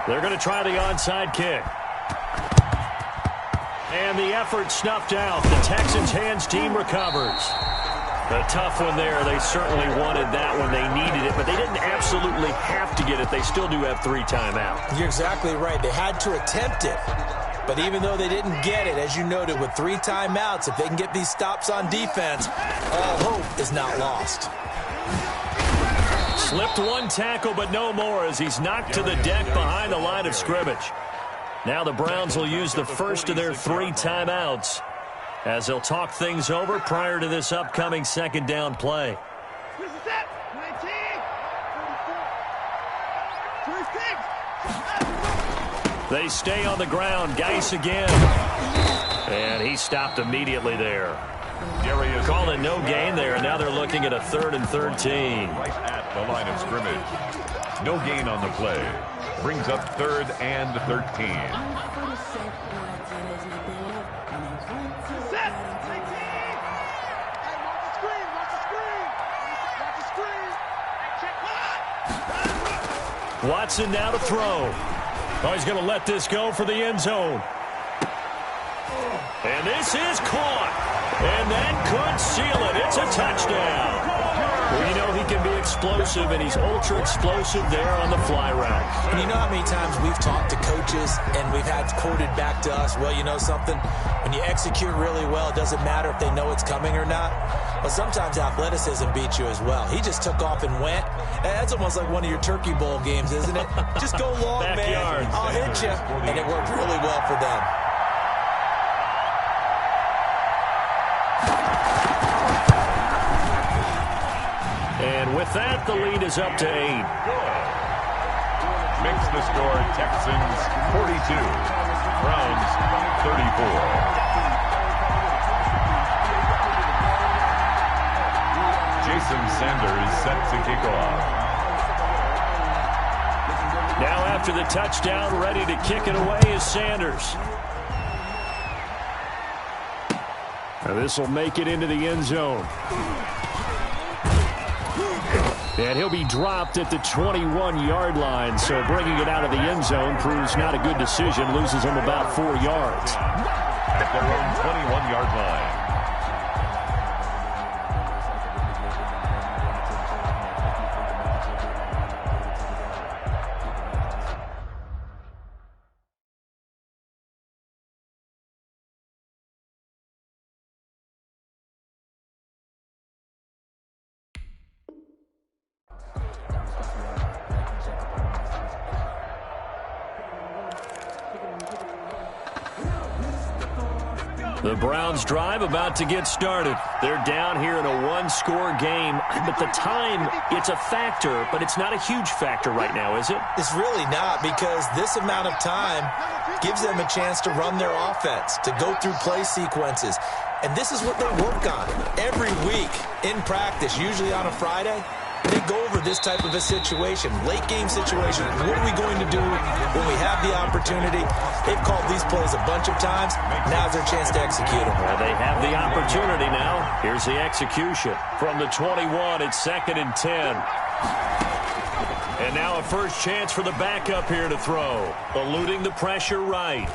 They're going to try the onside kick. And the effort snuffed out. The Texans' hands team recovers. A tough one there. They certainly wanted that when they needed it, but they didn't absolutely have to get it. They still do have 3 timeouts. You're exactly right. They had to attempt it. But even though they didn't get it, as you noted, with 3 timeouts, if they can get these stops on defense, all hope is not lost. Slipped one tackle, but no more as he's knocked to the deck behind the line of scrimmage. Now the Browns will use the first of their 3 timeouts as they'll talk things over prior to this upcoming second down play. They stay on the ground. Geis again. And he stopped immediately there. Calling no gain there, and now they're looking at a 3rd and 13. Right at the line of scrimmage. No gain on the play. Brings up 3rd and 13. Watson now to throw. Oh, he's going to let this go for the end zone. And this is caught. And that could seal it. It's a touchdown. Well, you know he can be explosive, and he's ultra-explosive there on the fly route. And you know how many times we've talked to coaches and we've had quoted back to us, well, you know something? When you execute really well, it doesn't matter if they know it's coming or not. But sometimes athleticism beats you as well. He just took off and went. And that's almost like one of your Turkey Bowl games, isn't it? Just go long, man. I'll hit you. And it worked really well for them. And with that, the lead is up to 8. Makes the score Texans 42, Browns 34. Jason Sanders set to kick off. Now after the touchdown, ready to kick it away is Sanders. Now this will make it into the end zone. And he'll be dropped at the 21-yard line, so bringing it out of the end zone proves not a good decision, loses him about 4 yards. At their own 21-yard line. The Browns drive about to get started. They're down here in a one-score game, but the time, it's a factor, but it's not a huge factor right now, is it? It's really not, because this amount of time gives them a chance to run their offense, to go through play sequences. And this is what they work on every week in practice, usually on a Friday. They go over this type of a situation, late game situation. What are we going to do when we have the opportunity? They've called these plays a bunch of times. Now's their chance to execute them. Well, they have the opportunity now. Here's the execution. From the 21, it's 2nd and 10. And now a first chance for the backup here to throw. Eluding the pressure right.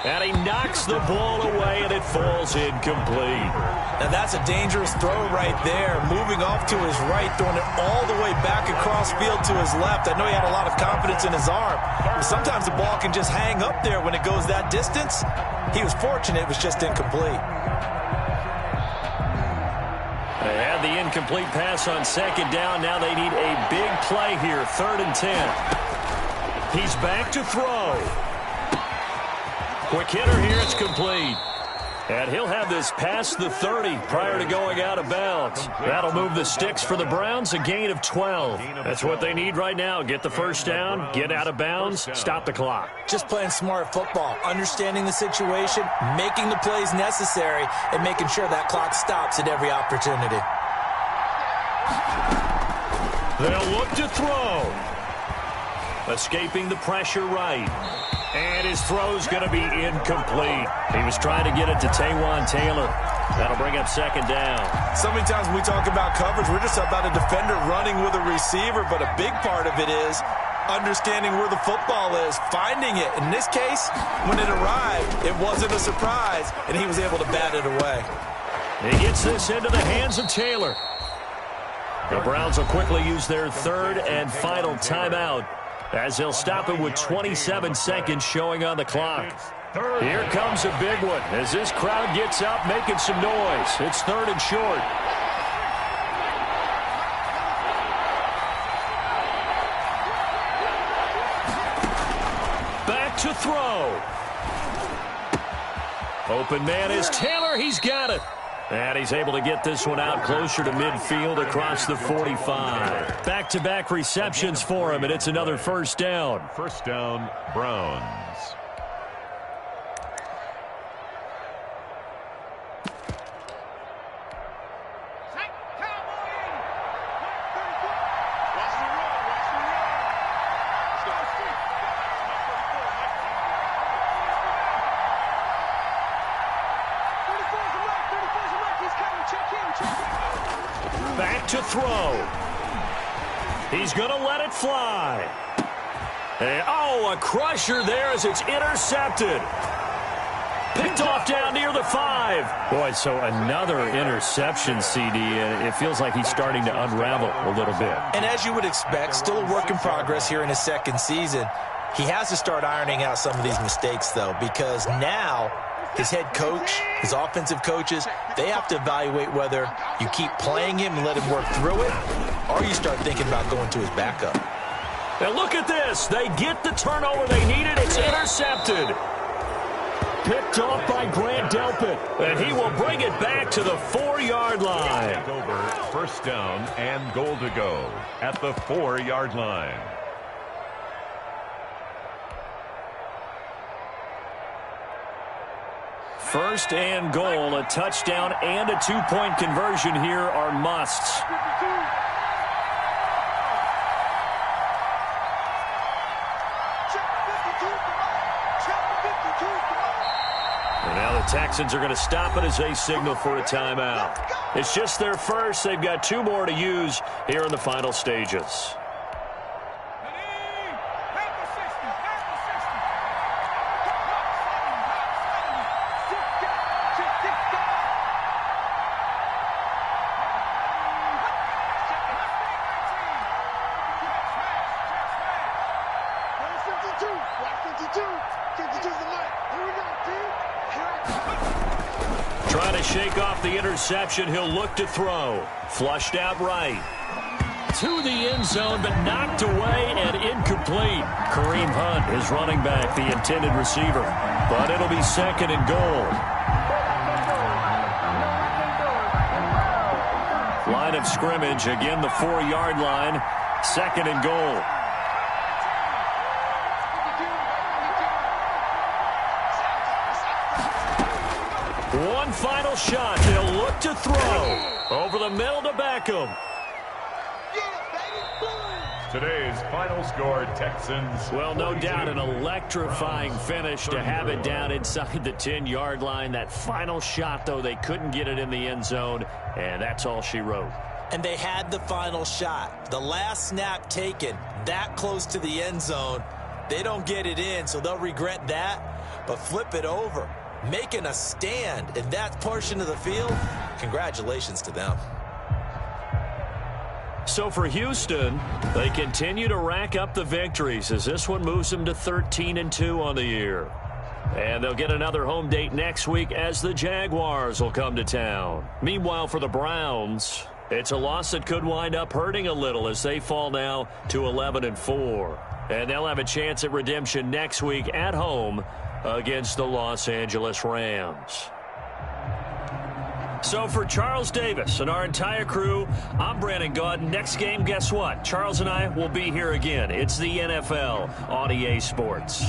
And he knocks the ball away, and it falls incomplete. Now that's a dangerous throw right there. Moving off to his right, throwing it all the way back across field to his left. I know he had a lot of confidence in his arm. But sometimes the ball can just hang up there when it goes that distance. He was fortunate it was just incomplete. They had the incomplete pass on second down. Now they need a big play here, 3rd and 10. He's back to throw. Quick hitter here, it's complete. And he'll have this past the 30 prior to going out of bounds. That'll move the sticks for the Browns, a gain of 12. That's what they need right now. Get the first down, get out of bounds, stop the clock. Just playing smart football, understanding the situation, making the plays necessary, and making sure that clock stops at every opportunity. They'll look to throw. Escaping the pressure right. And his throw's going to be incomplete. He was trying to get it to Taywan Taylor. That'll bring up second down. So many times when we talk about coverage, we're just about a defender running with a receiver, but a big part of it is understanding where the football is, finding it. In this case, when it arrived, it wasn't a surprise, and he was able to bat it away. He gets this into the hands of Taylor. The Browns will quickly use their 3rd and final timeout, as they'll stop it with 27 seconds showing on the clock. Here comes a big one as this crowd gets up making some noise. It's 3rd and short. Back to throw. Open man is Taylor. He's got it. And he's able to get this one out closer to midfield across the 45. Back-to-back receptions for him, and it's another first down. First down, Browns. Back to throw. He's going to let it fly. And, oh, a crusher there as it's intercepted. Picked off down near the 5. Boy, so another interception, CD, and it feels like he's starting to unravel a little bit. And as you would expect, still a work in progress here in his 2nd season. He has to start ironing out some of these mistakes, though, because now his head coach, his offensive coaches, they have to evaluate whether you keep playing him and let him work through it, or you start thinking about going to his backup. Now look at this. They get the turnover they needed. It's intercepted. Picked off by Grant Delpit, and he will bring it back to the 4-yard line. Over, first down and goal to go at the 4-yard line. First and goal, a touchdown and a 2-point conversion here are musts. And now the Texans are going to stop it as they signal for a timeout. It's just their first. They've got 2 more to use here in the final stages. Trying to shake off the interception. He'll look to throw. Flushed out right. To the end zone, but knocked away and incomplete. Kareem Hunt, his running back, the intended receiver. But it'll be 2nd and goal. Line of scrimmage, again the 4-yard line. 2nd and goal. One final shot. They'll look to throw. Over the middle to Beckham. Today's final score, Texans. Well, no doubt an electrifying finish to have it down inside the 10-yard line. That final shot, though, they couldn't get it in the end zone, and that's all she wrote. And they had the final shot. The last snap taken that close to the end zone. They don't get it in, so they'll regret that. but flip it over, making a stand in that portion of the field. Congratulations to them. So for Houston, they continue to rack up the victories as this one moves them to 13-2 on the year. And they'll get another home date next week as the Jaguars will come to town. Meanwhile, for the Browns, it's a loss that could wind up hurting a little as they fall now to 11-4. And they'll have a chance at redemption next week at home against the Los Angeles Rams. So for Charles Davis and our entire crew, I'm Brandon Gaudin. Next game, guess what? Charles and I will be here again. It's the NFL on EA Sports.